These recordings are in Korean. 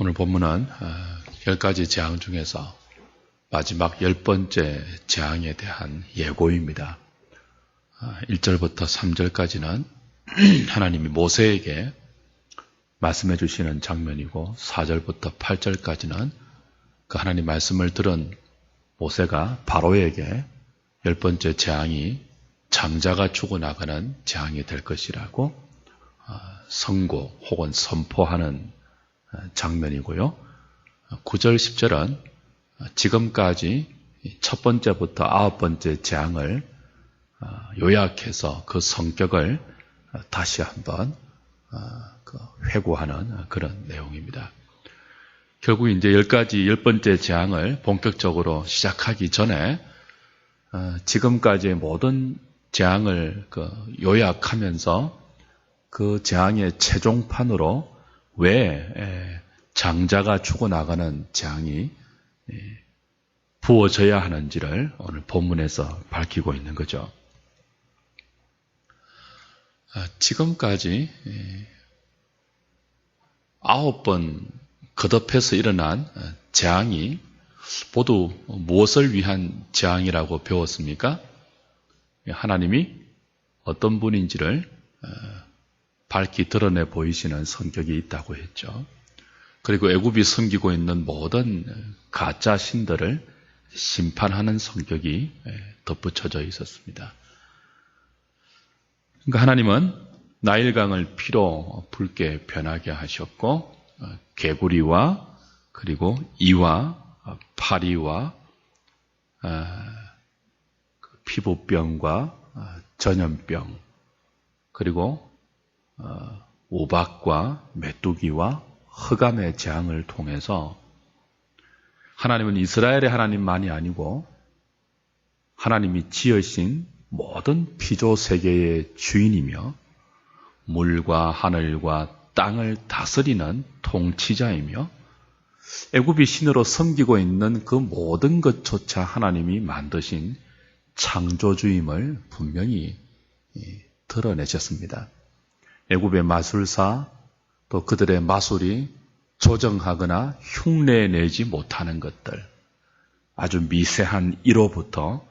오늘 본문은 10가지 재앙 중에서 마지막 10번째 재앙에 대한 예고입니다. 1절부터 3절까지는 하나님이 모세에게 말씀해 주시는 장면이고 4절부터 8절까지는 그 하나님 말씀을 들은 모세가 바로에게 10번째 재앙이 장자가 죽어나가는 재앙이 될 것이라고 선고 혹은 선포하는 장면이고요. 9절, 10절은 지금까지 첫 번째부터 9번째 재앙을 요약해서 그 성격을 다시 한번 회고하는 그런 내용입니다. 결국 이제 10번째 재앙을 본격적으로 시작하기 전에 지금까지의 모든 재앙을 요약하면서 그 재앙의 최종판으로 왜 장자가 죽어나가는 재앙이 부어져야 하는지를 오늘 본문에서 밝히고 있는 거죠. 지금까지 9번 거듭해서 일어난 재앙이 모두 무엇을 위한 재앙이라고 배웠습니까? 하나님이 어떤 분인지를 밝히 드러내 보이시는 성격이 있다고 했죠. 그리고 애굽이 섬기고 있는 모든 가짜 신들을 심판하는 성격이 덧붙여져 있었습니다. 그러니까 하나님은 나일강을 피로 붉게 변하게 하셨고 개구리와 그리고 이와 파리와 피부병과 전염병 그리고 우박과 메뚜기와 흑암의 재앙을 통해서 하나님은 이스라엘의 하나님만이 아니고 하나님이 지으신 모든 피조 세계의 주인이며 물과 하늘과 땅을 다스리는 통치자이며 애굽이 신으로 섬기고 있는 그 모든 것조차 하나님이 만드신 창조주임을 분명히 드러내셨습니다. 애굽의 마술사 또 그들의 마술이 조정하거나 흉내내지 못하는 것들, 아주 미세한 이로부터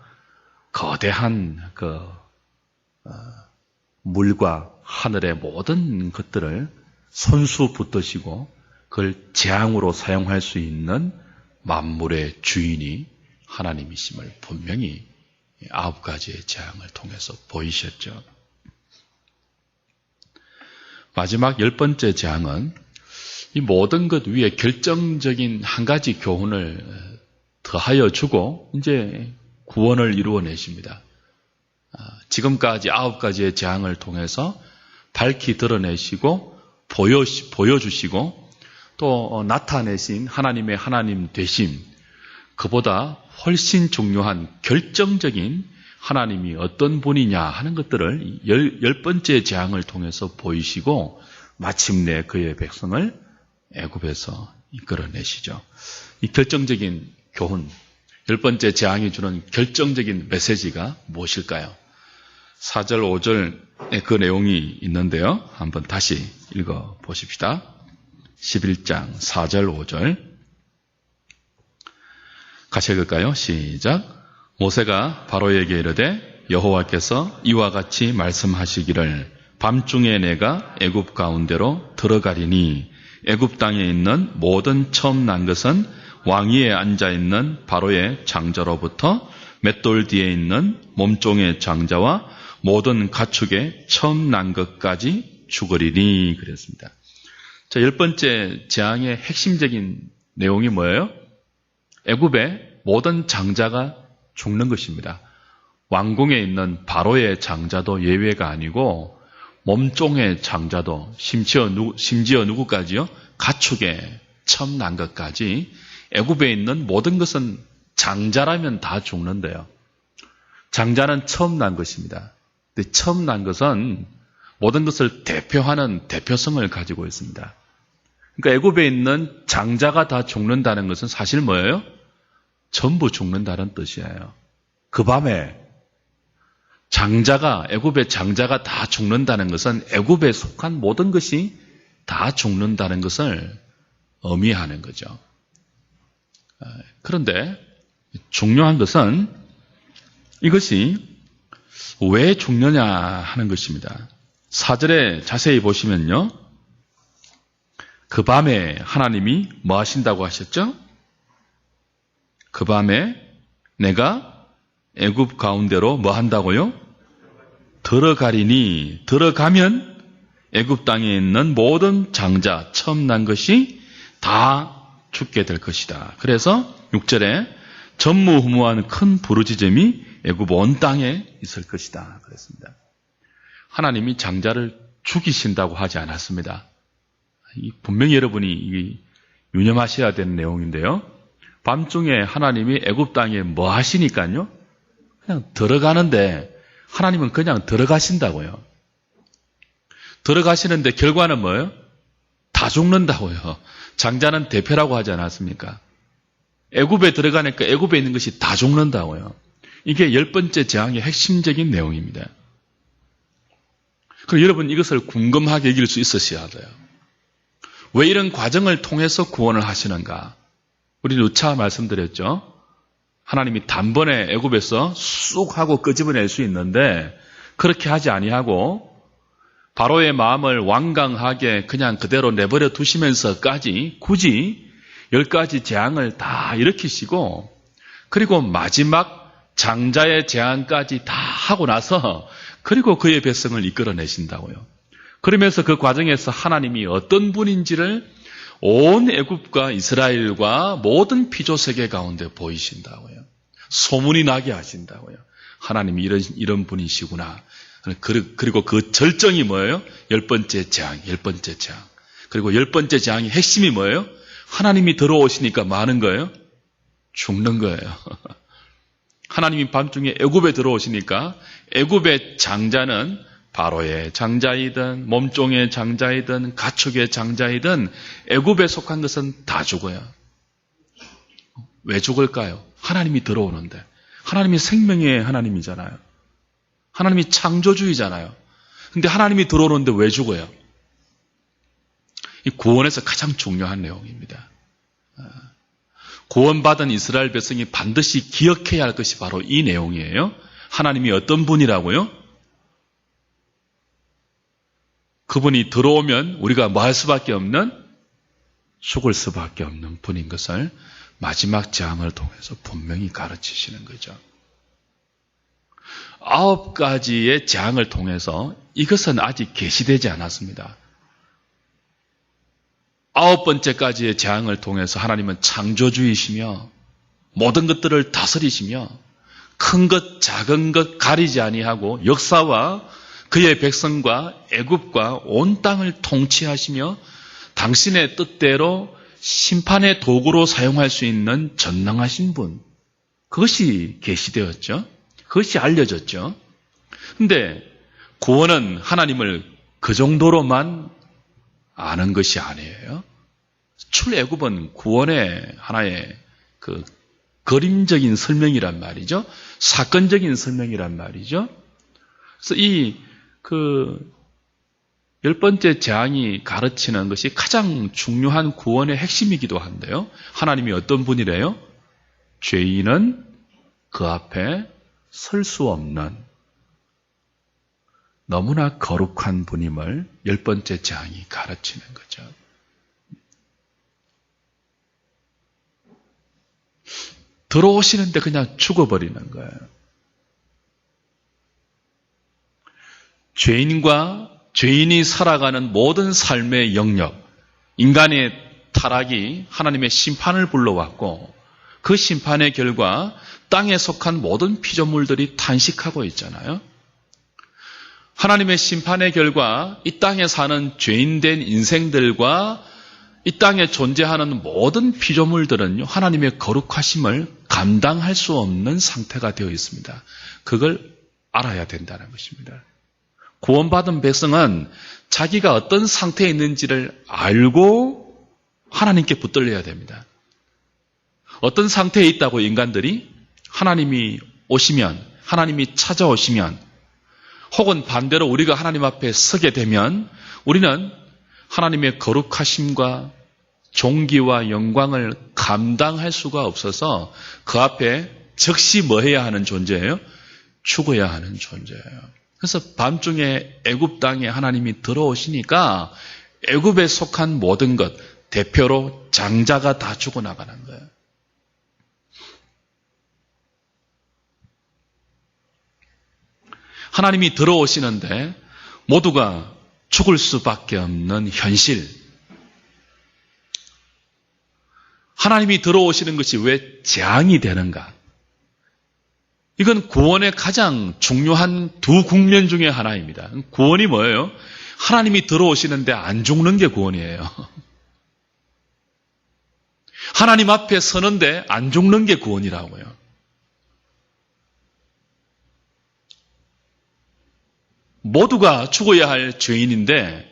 거대한 물과 하늘의 모든 것들을 손수 붙드시고 그걸 재앙으로 사용할 수 있는 만물의 주인이 하나님이심을 분명히 9가지의 재앙을 통해서 보이셨죠. 마지막 10번째 재앙은 이 모든 것 위에 결정적인 한 가지 교훈을 더하여 주고 이제 구원을 이루어내십니다. 지금까지 9가지의 재앙을 통해서 밝히 드러내시고 보여주시고 또 나타내신 하나님의 하나님 되심, 그보다 훨씬 중요한 결정적인 하나님이 어떤 분이냐 하는 것들을 10번째 재앙을 통해서 보이시고 마침내 그의 백성을 애굽에서 이끌어내시죠. 이 결정적인 교훈, 10번째 재앙이 주는 결정적인 메시지가 무엇일까요? 4절, 5절에 그 내용이 있는데요. 한번 다시 읽어보십시다. 11장 4절, 5절 같이 읽을까요? 시작. 모세가 바로에게 이르되 여호와께서 이와 같이 말씀하시기를 밤중에 내가 애굽 가운데로 들어가리니 애굽 땅에 있는 모든 처음 난 것은 왕위에 앉아있는 바로의 장자로부터 맷돌 뒤에 있는 몸종의 장자와 모든 가축의 처음 난 것까지 죽으리니 그랬습니다. 자, 10번째 재앙의 핵심적인 내용이 뭐예요? 애굽의 모든 장자가 죽는 것입니다. 왕궁에 있는 바로의 장자도 예외가 아니고 몸종의 장자도 심지어 누구까지요? 가축의 처음 난 것까지 애굽에 있는 모든 것은 장자라면 다 죽는데요. 장자는 처음 난 것입니다. 근데 처음 난 것은 모든 것을 대표하는 대표성을 가지고 있습니다. 그러니까 애굽에 있는 장자가 다 죽는다는 것은 사실 뭐예요? 전부 죽는다는 뜻이에요. 그 밤에 애굽의 장자가 다 죽는다는 것은 애굽에 속한 모든 것이 다 죽는다는 것을 의미하는 거죠. 그런데 중요한 것은 이것이 왜 중요냐 하는 것입니다. 4절에 자세히 보시면요. 그 밤에 하나님이 뭐 하신다고 하셨죠? 그 밤에 내가 애굽 가운데로 뭐 한다고요? 들어가리니, 들어가면 애굽 땅에 있는 모든 장자, 처음 난 것이 다 죽게 될 것이다. 그래서 6절에 전무후무한 큰 부르짖음이 애굽 온 땅에 있을 것이다. 그랬습니다. 하나님이 장자를 죽이신다고 하지 않았습니다. 분명히 여러분이 유념하셔야 되는 내용인데요. 밤중에 하나님이 애굽 땅에 뭐 하시니까요? 그냥 들어가는데 하나님은 그냥 들어가신다고요. 들어가시는데 결과는 뭐예요? 다 죽는다고요. 장자는 대표라고 하지 않았습니까? 애굽에 들어가니까 애굽에 있는 것이 다 죽는다고요. 이게 10번째 재앙의 핵심적인 내용입니다. 그럼 여러분 이것을 궁금하게 여길 수 있으셔야 돼요. 왜 이런 과정을 통해서 구원을 하시는가? 우리 누차 말씀드렸죠. 하나님이 단번에 애굽에서 쑥 하고 끄집어낼 수 있는데 그렇게 하지 아니하고 바로의 마음을 완강하게 그냥 그대로 내버려 두시면서까지 굳이 10가지 재앙을 다 일으키시고 그리고 마지막 장자의 재앙까지 다 하고 나서 그리고 그의 백성을 이끌어내신다고요. 그러면서 그 과정에서 하나님이 어떤 분인지를 온 애굽과 이스라엘과 모든 피조세계 가운데 보이신다고요. 소문이 나게 하신다고요. 하나님이 이런 분이시구나. 그리고 그 절정이 뭐예요? 10번째 재앙, 10번째 재앙. 그리고 10번째 재앙의 핵심이 뭐예요? 하나님이 들어오시니까 많은 거예요? 죽는 거예요. 하나님이 밤중에 애굽에 들어오시니까 애굽의 장자는 바로의 장자이든 몸종의 장자이든 가축의 장자이든 애굽에 속한 것은 다 죽어요. 왜 죽을까요? 하나님이 들어오는데. 하나님이 생명의 하나님이잖아요. 하나님이 창조주의잖아요. 근데 하나님이 들어오는데 왜 죽어요? 이 구원에서 가장 중요한 내용입니다. 구원받은 이스라엘 백성이 반드시 기억해야 할 것이 바로 이 내용이에요. 하나님이 어떤 분이라고요? 그분이 들어오면 우리가 뭐 할 수밖에 없는? 죽을 수밖에 없는 분인 것을 마지막 재앙을 통해서 분명히 가르치시는 거죠. 9가지의 재앙을 통해서 이것은 아직 계시되지 않았습니다. 9번째까지의 재앙을 통해서 하나님은 창조주이시며 모든 것들을 다스리시며 큰 것 작은 것 가리지 아니하고 역사와 그의 백성과 애굽과 온 땅을 통치하시며 당신의 뜻대로 심판의 도구로 사용할 수 있는 전능하신 분, 그것이 계시되었죠. 그것이 알려졌죠. 그런데 구원은 하나님을 그 정도로만 아는 것이 아니에요. 출애굽은 구원의 하나의 그 그림적인 설명이란 말이죠. 사건적인 설명이란 말이죠. 그래서 이 10번째 재앙이 가르치는 것이 가장 중요한 구원의 핵심이기도 한데요. 하나님이 어떤 분이래요? 죄인은 그 앞에 설 수 없는 너무나 거룩한 분임을 10번째 재앙이 가르치는 거죠. 들어오시는데 그냥 죽어버리는 거예요. 죄인이 살아가는 모든 삶의 영역, 인간의 타락이 하나님의 심판을 불러왔고 그 심판의 결과 땅에 속한 모든 피조물들이 탄식하고 있잖아요. 하나님의 심판의 결과 이 땅에 사는 죄인된 인생들과 이 땅에 존재하는 모든 피조물들은요, 하나님의 거룩하심을 감당할 수 없는 상태가 되어 있습니다. 그걸 알아야 된다는 것입니다. 구원받은 백성은 자기가 어떤 상태에 있는지를 알고 하나님께 붙들려야 됩니다. 어떤 상태에 있다고 인간들이 하나님이 오시면, 하나님이 찾아오시면, 혹은 반대로 우리가 하나님 앞에 서게 되면 우리는 하나님의 거룩하심과 존귀와 영광을 감당할 수가 없어서 그 앞에 즉시 뭐 해야 하는 존재예요? 죽어야 하는 존재예요. 그래서 밤중에 애굽 땅에 하나님이 들어오시니까 애굽에 속한 모든 것, 대표로 장자가 다 죽어나가는 거예요. 하나님이 들어오시는데 모두가 죽을 수밖에 없는 현실. 하나님이 들어오시는 것이 왜 재앙이 되는가? 이건 구원의 가장 중요한 두 국면 중에 하나입니다. 구원이 뭐예요? 하나님이 들어오시는데 안 죽는 게 구원이에요. 하나님 앞에 서는데 안 죽는 게 구원이라고요. 모두가 죽어야 할 죄인인데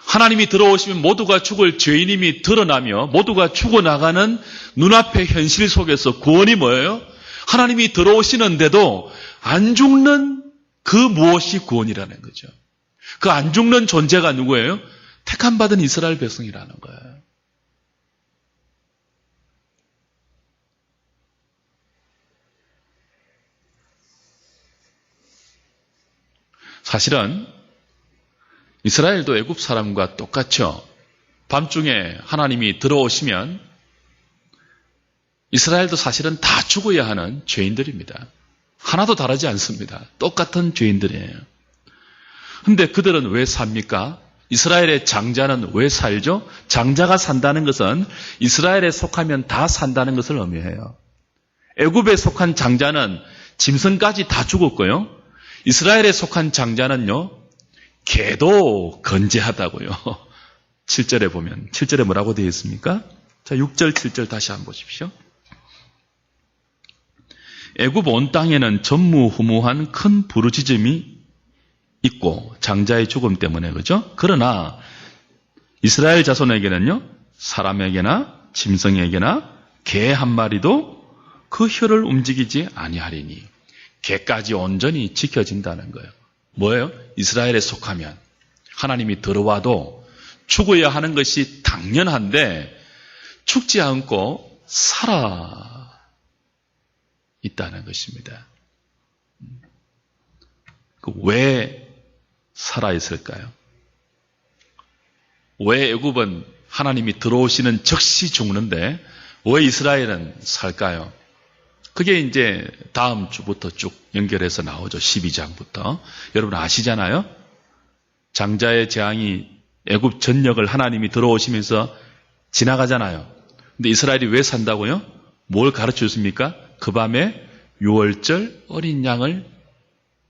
하나님이 들어오시면 모두가 죽을 죄인임이 드러나며 모두가 죽어나가는 눈앞의 현실 속에서 구원이 뭐예요? 하나님이 들어오시는데도 안 죽는 그 무엇이 구원이라는 거죠. 그 안 죽는 존재가 누구예요? 택함받은 이스라엘 백성이라는 거예요. 사실은 이스라엘도 애굽 사람과 똑같죠. 밤중에 하나님이 들어오시면 이스라엘도 사실은 다 죽어야 하는 죄인들입니다. 하나도 다르지 않습니다. 똑같은 죄인들이에요. 근데 그들은 왜 삽니까? 이스라엘의 장자는 왜 살죠? 장자가 산다는 것은 이스라엘에 속하면 다 산다는 것을 의미해요. 애굽에 속한 장자는 짐승까지 다 죽었고요. 이스라엘에 속한 장자는요, 개도 건재하다고요. 7절에 보면, 7절에 뭐라고 되어 있습니까? 자, 6절, 7절 다시 한번 보십시오. 애굽 온 땅에는 전무후무한 큰 부르짖음이 있고 장자의 죽음 때문에 그죠? 그러나 이스라엘 자손에게는요, 사람에게나 짐승에게나 개 한 마리도 그 혀를 움직이지 아니하리니 개까지 온전히 지켜진다는 거예요. 뭐예요? 이스라엘에 속하면 하나님이 들어와도 죽어야 하는 것이 당연한데 죽지 않고 살아 있다는 것입니다. 왜 살아 있을까요? 왜 애굽은 하나님이 들어오시는 즉시 죽는데 왜 이스라엘은 살까요? 그게 이제 다음 주부터 쭉 연결해서 나오죠. 12장부터. 여러분 아시잖아요? 장자의 재앙이 애굽 전역을 하나님이 들어오시면서 지나가잖아요. 근데 이스라엘이 왜 산다고요? 뭘 가르쳐 줬습니까? 그 밤에 유월절 어린 양을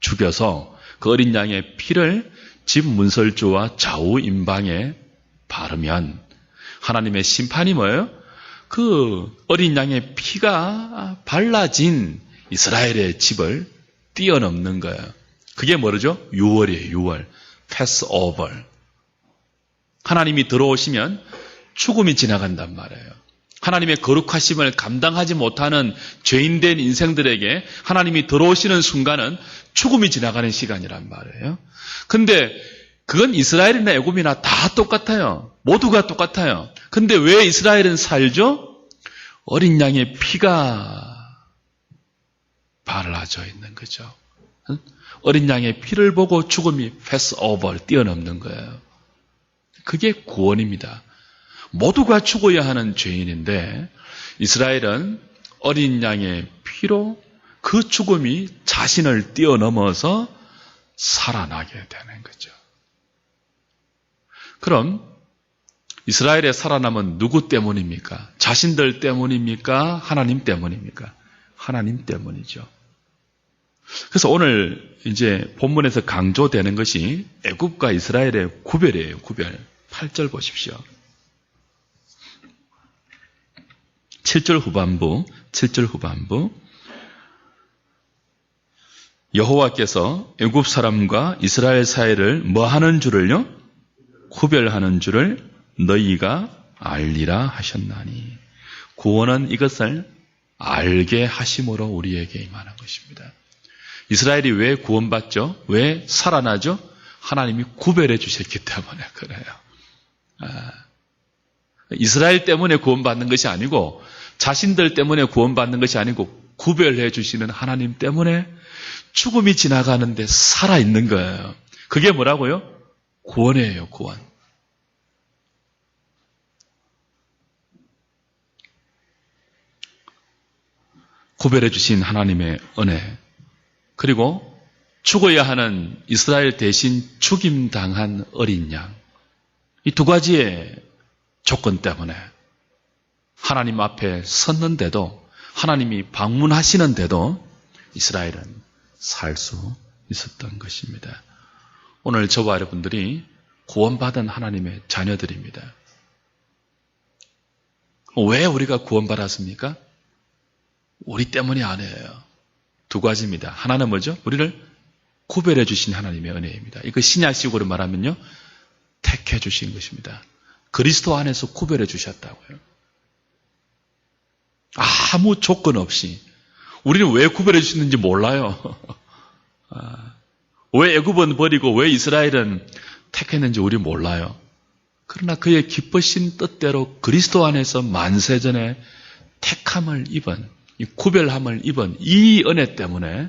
죽여서 그 어린 양의 피를 집 문설주와 좌우 임방에 바르면 하나님의 심판이 뭐예요? 그 어린 양의 피가 발라진 이스라엘의 집을 뛰어넘는 거예요. 그게 뭐죠? 유월이에요. 유월. 패스오버. 하나님이 들어오시면 죽음이 지나간단 말이에요. 하나님의 거룩하심을 감당하지 못하는 죄인된 인생들에게 하나님이 들어오시는 순간은 죽음이 지나가는 시간이란 말이에요. 근데 그건 이스라엘이나 애굽이나 다 똑같아요. 모두가 똑같아요. 근데 왜 이스라엘은 살죠? 어린 양의 피가 발라져 있는 거죠. 어린 양의 피를 보고 죽음이 패스오버 뛰어넘는 거예요. 그게 구원입니다. 모두가 죽어야 하는 죄인인데 이스라엘은 어린 양의 피로 그 죽음이 자신을 뛰어넘어서 살아나게 되는 거죠. 그럼 이스라엘의 살아남은 누구 때문입니까? 자신들 때문입니까? 하나님 때문입니까? 하나님 때문이죠. 그래서 오늘 이제 본문에서 강조되는 것이 애굽과 이스라엘의 구별이에요. 구별. 8절 보십시오. 7절 후반부 여호와께서 애굽 사람과 이스라엘 사이를 뭐 하는 줄을요? 구별하는 줄을 너희가 알리라 하셨나니 구원은 이것을 알게 하심으로 우리에게 임하는 것입니다. 이스라엘이 왜 구원받죠? 왜 살아나죠? 하나님이 구별해 주셨기 때문에 그래요. 이스라엘 때문에 구원받는 것이 아니고 자신들 때문에 구원받는 것이 아니고 구별해 주시는 하나님 때문에 죽음이 지나가는데 살아있는 거예요. 그게 뭐라고요? 구원이에요, 구원. 구별해 주신 하나님의 은혜, 그리고 죽어야 하는 이스라엘 대신 죽임당한 어린 양, 이 두 가지의 조건 때문에 하나님 앞에 섰는데도, 하나님이 방문하시는데도 이스라엘은 살 수 있었던 것입니다. 오늘 저와 여러분들이 구원받은 하나님의 자녀들입니다. 왜 우리가 구원받았습니까? 우리 때문이 아니에요. 두 가지입니다. 하나는 뭐죠? 우리를 구별해 주신 하나님의 은혜입니다. 이거 신약식으로 말하면요, 택해 주신 것입니다. 그리스도 안에서 구별해 주셨다고요. 아무 조건 없이. 우리는 왜 구별해 주셨는지 몰라요. 왜 애굽은 버리고 왜 이스라엘은 택했는지 우리 몰라요. 그러나 그의 기쁘신 뜻대로 그리스도 안에서 만세전에 택함을 입은, 이 구별함을 입은 이 은혜 때문에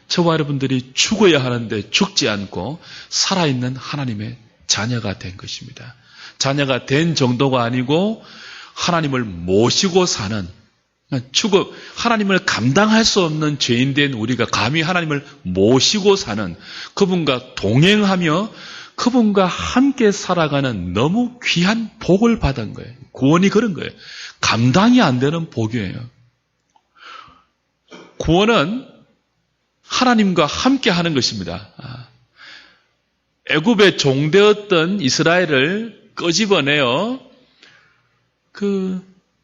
저와 여러분들이 죽어야 하는데 죽지 않고 살아있는 하나님의 자녀가 된 것입니다. 자녀가 된 정도가 아니고 하나님을 모시고 사는, 하나님을 감당할 수 없는 죄인 된 우리가 감히 하나님을 모시고 사는, 그분과 동행하며 그분과 함께 살아가는 너무 귀한 복을 받은 거예요. 구원이 그런 거예요. 감당이 안 되는 복이에요. 구원은 하나님과 함께 하는 것입니다. 애굽에 종되었던 이스라엘을 끄집어내어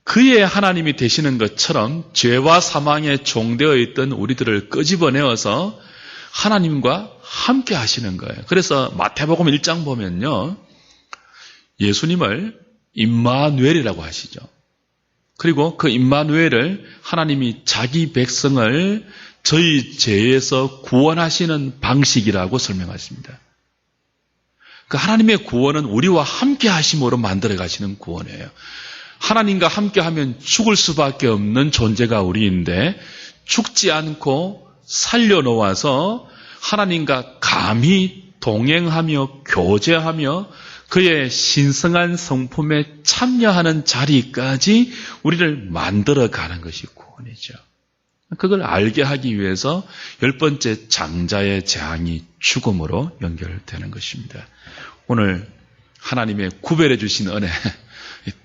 그의 하나님이 되시는 것처럼 죄와 사망에 종되어 있던 우리들을 끄집어내어서 하나님과 함께 하시는 거예요. 그래서 마태복음 1장 보면요, 예수님을 임마누엘이라고 하시죠. 그리고 그 임마누엘을 하나님이 자기 백성을 저희 죄에서 구원하시는 방식이라고 설명하십니다. 그 하나님의 구원은 우리와 함께 하심으로 만들어 가시는 구원이에요. 하나님과 함께 하면 죽을 수밖에 없는 존재가 우리인데 죽지 않고 살려놓아서 하나님과 감히 동행하며 교제하며 그의 신성한 성품에 참여하는 자리까지 우리를 만들어가는 것이 구원이죠. 그걸 알게 하기 위해서 10번째 장자의 재앙이 죽음으로 연결되는 것입니다. 오늘 하나님의 구별해 주신 은혜,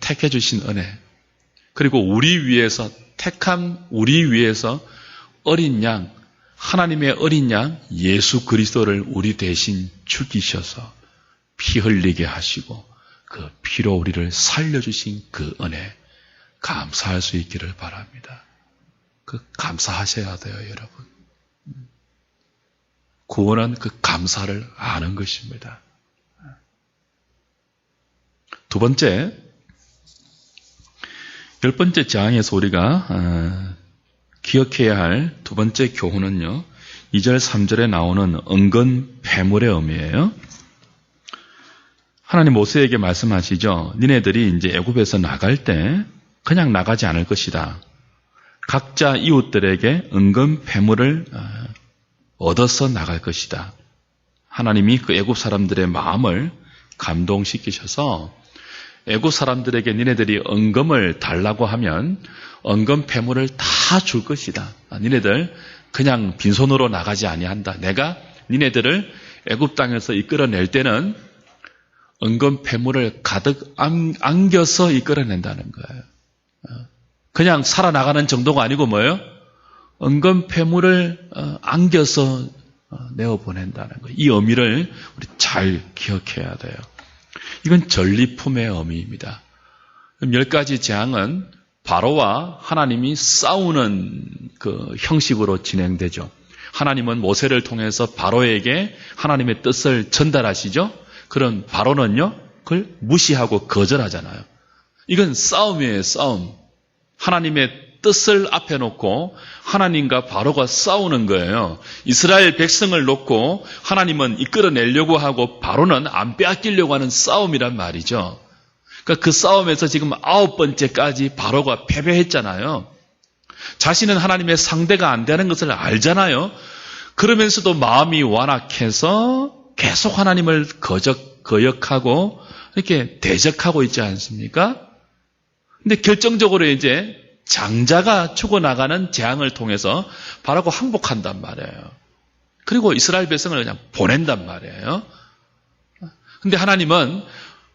택해 주신 은혜, 그리고 우리 위해서 택한 우리 위해서 어린 양, 하나님의 어린 양 예수 그리스도를 우리 대신 죽이셔서 피 흘리게 하시고 그 피로 우리를 살려주신 그 은혜 감사할 수 있기를 바랍니다. 감사하셔야 돼요, 여러분. 구원은 그 감사를 아는 것입니다. 두 번째, 10번째 재앙에서 우리가 기억해야 할 두 번째 교훈은요, 2절 3절에 나오는 은근 패물의 의미예요. 하나님 모세에게 말씀하시죠. 니네들이 이제 애굽에서 나갈 때 그냥 나가지 않을 것이다. 각자 이웃들에게 은근 패물을 얻어서 나갈 것이다. 하나님이 그 애굽 사람들의 마음을 감동시키셔서 애굽 사람들에게 니네들이 은금을 달라고 하면 은금 패물을 다 줄 것이다. 니네들 그냥 빈손으로 나가지 아니한다. 내가 니네들을 애굽 땅에서 이끌어낼 때는 은금 패물을 가득 안겨서 이끌어낸다는 거예요. 그냥 살아나가는 정도가 아니고 뭐예요? 은금 패물을 안겨서 내어보낸다는 거예요. 이 의미를 우리 잘 기억해야 돼요. 이건 전리품의 의미입니다. 10가지 재앙은 바로와 하나님이 싸우는 그 형식으로 진행되죠. 하나님은 모세를 통해서 바로에게 하나님의 뜻을 전달하시죠. 그런 바로는요, 그걸 무시하고 거절하잖아요. 이건 싸움이에요, 싸움. 하나님의 뜻을 앞에 놓고 하나님과 바로가 싸우는 거예요. 이스라엘 백성을 놓고 하나님은 이끌어내려고 하고 바로는 안 빼앗기려고 하는 싸움이란 말이죠. 그러니까 그 싸움에서 지금 9번째까지 바로가 패배했잖아요. 자신은 하나님의 상대가 안 되는 것을 알잖아요. 그러면서도 마음이 완악해서 계속 하나님을 거역하고 이렇게 대적하고 있지 않습니까? 근데 결정적으로 이제 장자가 죽어나가는 재앙을 통해서 바로가 항복한단 말이에요. 그리고 이스라엘 백성을 그냥 보낸단 말이에요. 근데 하나님은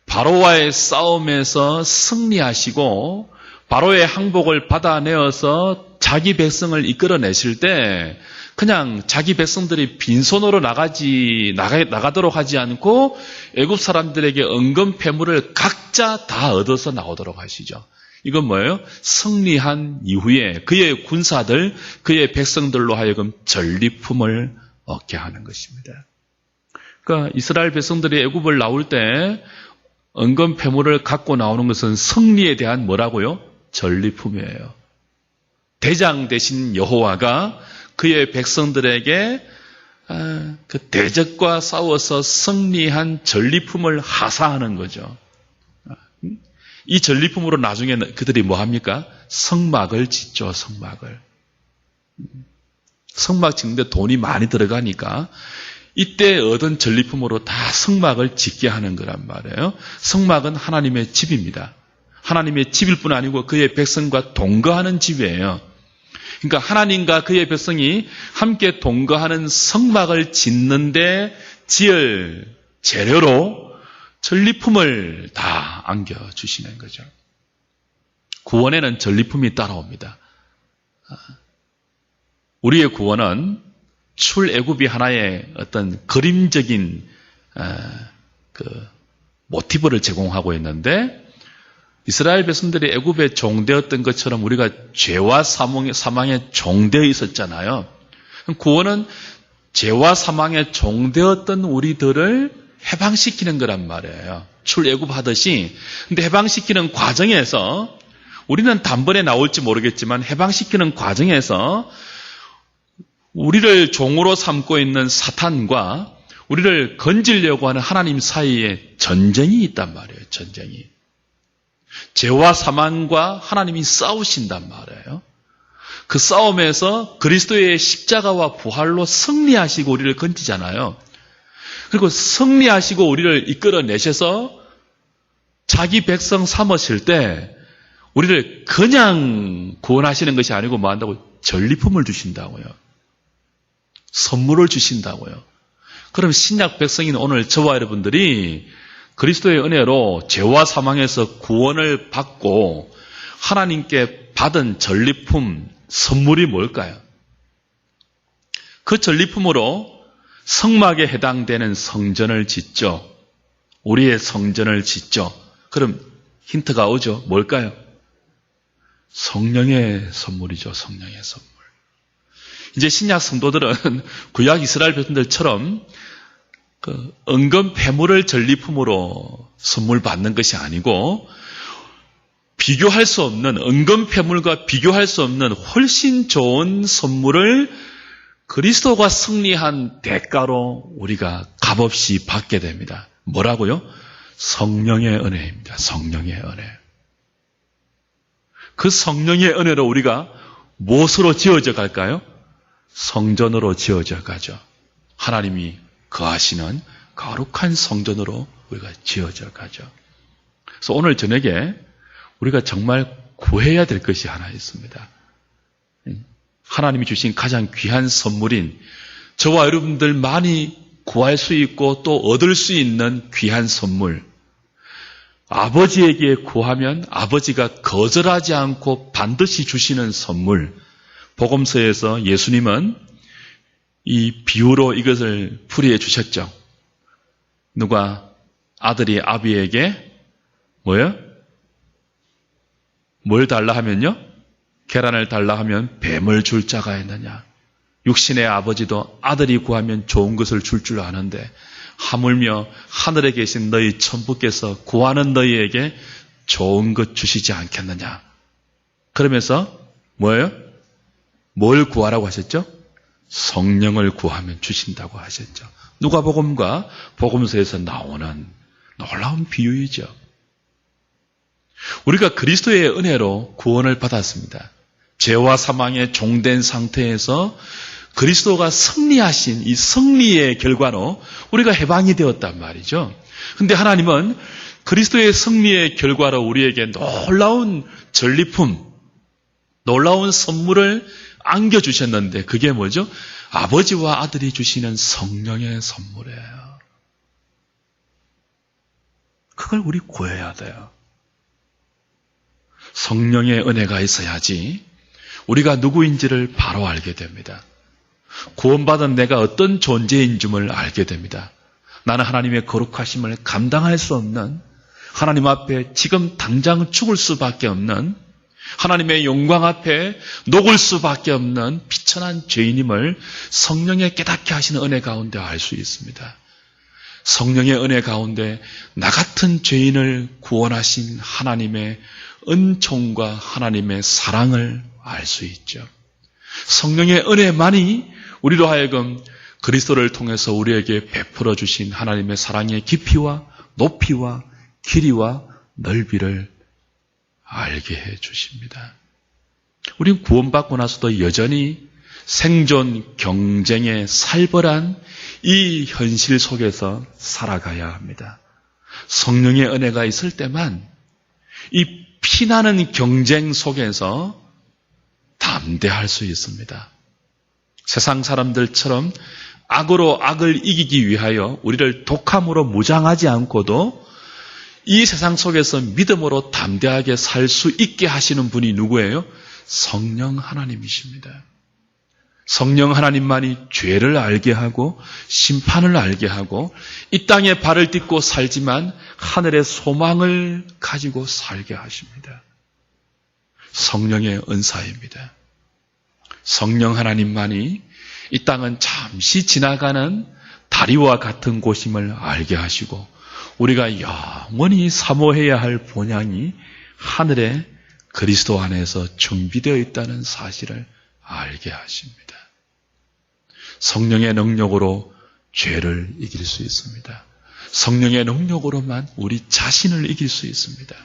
바로와의 싸움에서 승리하시고 바로의 항복을 받아내어서 자기 백성을 이끌어내실 때 그냥 자기 백성들이 빈손으로 나가도록 하지 않고 애굽 사람들에게 은금 패물을 각자 다 얻어서 나오도록 하시죠. 이건 뭐예요? 승리한 이후에 그의 군사들, 그의 백성들로 하여금 전리품을 얻게 하는 것입니다. 그러니까 이스라엘 백성들이 애굽을 나올 때 은금 패물을 갖고 나오는 것은 승리에 대한 뭐라고요? 전리품이에요. 대장 되신 여호와가 그의 백성들에게 그 대적과 싸워서 승리한 전리품을 하사하는 거죠. 이 전리품으로 나중에 그들이 뭐 합니까? 성막을 짓죠, 성막을. 성막 짓는데 돈이 많이 들어가니까 이때 얻은 전리품으로 다 성막을 짓게 하는 거란 말이에요. 성막은 하나님의 집입니다. 하나님의 집일 뿐 아니고 그의 백성과 동거하는 집이에요. 그러니까 하나님과 그의 백성이 함께 동거하는 성막을 짓는데 지을 재료로 전리품을 다 안겨주시는 거죠. 구원에는 전리품이 따라옵니다. 우리의 구원은 출애굽이 하나의 어떤 그림적인 모티브를 제공하고 있는데 이스라엘 백성들이 애굽에 종되었던 것처럼 우리가 죄와 사망에 종되어 있었잖아요. 구원은 죄와 사망에 종되었던 우리들을 해방시키는 거란 말이에요. 출애굽하듯이. 근데 해방시키는 과정에서 우리는 단번에 나올지 모르겠지만 해방시키는 과정에서 우리를 종으로 삼고 있는 사탄과 우리를 건지려고 하는 하나님 사이에 전쟁이 있단 말이에요. 전쟁이. 죄와 사망과 하나님이 싸우신단 말이에요. 그 싸움에서 그리스도의 십자가와 부활로 승리하시고 우리를 건지잖아요. 그리고 승리하시고 우리를 이끌어내셔서 자기 백성 삼으실 때 우리를 그냥 구원하시는 것이 아니고 뭐 한다고? 전리품을 주신다고요. 선물을 주신다고요. 그럼 신약 백성인 오늘 저와 여러분들이 그리스도의 은혜로 죄와 사망에서 구원을 받고 하나님께 받은 전리품, 선물이 뭘까요? 그 전리품으로 성막에 해당되는 성전을 짓죠. 우리의 성전을 짓죠. 그럼 힌트가 오죠. 뭘까요? 성령의 선물이죠. 성령의 선물. 이제 신약 성도들은 구약 이스라엘 백성들처럼 은금 패물을 전리품으로 선물 받는 것이 아니고 비교할 수 없는 은금 패물과 비교할 수 없는 훨씬 좋은 선물을 그리스도가 승리한 대가로 우리가 값없이 받게 됩니다. 뭐라고요? 성령의 은혜입니다. 성령의 은혜. 그 성령의 은혜로 우리가 무엇으로 지어져 갈까요? 성전으로 지어져 가죠. 하나님이 거하시는 거룩한 성전으로 우리가 지어져 가죠. 그래서 오늘 저녁에 우리가 정말 구해야 될 것이 하나 있습니다. 하나님이 주신 가장 귀한 선물인 저와 여러분들 많이 구할 수 있고 또 얻을 수 있는 귀한 선물. 아버지에게 구하면 아버지가 거절하지 않고 반드시 주시는 선물. 복음서에서 예수님은 이 비유로 이것을 풀이해 주셨죠. 누가 아들이 아비에게 뭐예요? 뭘 달라 하면요? 계란을 달라 하면 뱀을 줄 자가 있느냐. 육신의 아버지도 아들이 구하면 좋은 것을 줄 줄 아는데 하물며 하늘에 계신 너희 천부께서 구하는 너희에게 좋은 것 주시지 않겠느냐. 그러면서 뭐예요? 뭘 구하라고 하셨죠? 성령을 구하면 주신다고 하셨죠. 누가복음과 복음서에서 나오는 놀라운 비유이죠. 우리가 그리스도의 은혜로 구원을 받았습니다. 죄와 사망에 종된 상태에서 그리스도가 승리하신 이 승리의 결과로 우리가 해방이 되었단 말이죠. 근데 하나님은 그리스도의 승리의 결과로 우리에게 놀라운 전리품, 놀라운 선물을 안겨주셨는데 그게 뭐죠? 아버지와 아들이 주시는 성령의 선물이에요. 그걸 우리 구해야 돼요. 성령의 은혜가 있어야지 우리가 누구인지를 바로 알게 됩니다. 구원받은 내가 어떤 존재인 줄을 알게 됩니다. 나는 하나님의 거룩하심을 감당할 수 없는, 하나님 앞에 지금 당장 죽을 수밖에 없는, 하나님의 영광 앞에 녹을 수밖에 없는 비천한 죄인임을 성령의 깨닫게 하시는 은혜 가운데 알 수 있습니다. 성령의 은혜 가운데 나 같은 죄인을 구원하신 하나님의 은총과 하나님의 사랑을 알 수 있죠. 성령의 은혜만이 우리로 하여금 그리스도를 통해서 우리에게 베풀어 주신 하나님의 사랑의 깊이와 높이와 길이와 넓이를 알게 해 주십니다. 우리는 구원받고 나서도 여전히 생존 경쟁의 살벌한 이 현실 속에서 살아가야 합니다. 성령의 은혜가 있을 때만 이 피나는 경쟁 속에서 담대할 수 있습니다. 세상 사람들처럼 악으로 악을 이기기 위하여 우리를 독함으로 무장하지 않고도 이 세상 속에서 믿음으로 담대하게 살 수 있게 하시는 분이 누구예요? 성령 하나님이십니다. 성령 하나님만이 죄를 알게 하고 심판을 알게 하고 이 땅에 발을 딛고 살지만 하늘의 소망을 가지고 살게 하십니다. 성령의 은사입니다. 성령 하나님만이 이 땅은 잠시 지나가는 다리와 같은 곳임을 알게 하시고 우리가 영원히 사모해야 할 본향이 하늘에 그리스도 안에서 준비되어 있다는 사실을 알게 하십니다. 성령의 능력으로 죄를 이길 수 있습니다. 성령의 능력으로만 우리 자신을 이길 수 있습니다.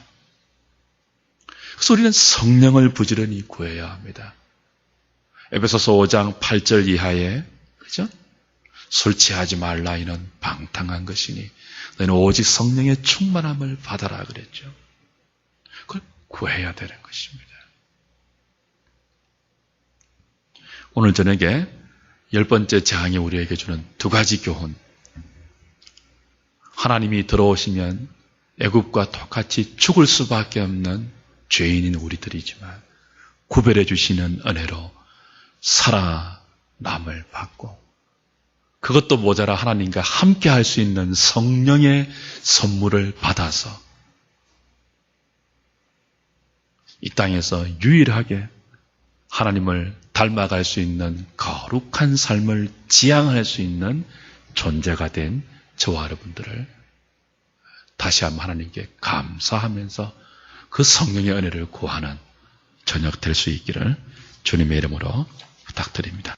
그래서 우리는 성령을 부지런히 구해야 합니다. 에베소서 5장 8절 이하에 그죠? 술 취하지 말라 이는 방탕한 것이니 너희는 오직 성령의 충만함을 받아라 그랬죠. 그걸 구해야 되는 것입니다. 오늘 저녁에 10번째 재앙이 우리에게 주는 두 가지 교훈. 하나님이 들어오시면 애굽과 똑같이 죽을 수밖에 없는 죄인인 우리들이지만 구별해 주시는 은혜로 살아남을 받고 그것도 모자라 하나님과 함께 할 수 있는 성령의 선물을 받아서 이 땅에서 유일하게 하나님을 닮아갈 수 있는 거룩한 삶을 지향할 수 있는 존재가 된 저와 여러분들을 다시 한번 하나님께 감사하면서 그 성령의 은혜를 구하는 저녁 될 수 있기를 주님의 이름으로 부탁드립니다.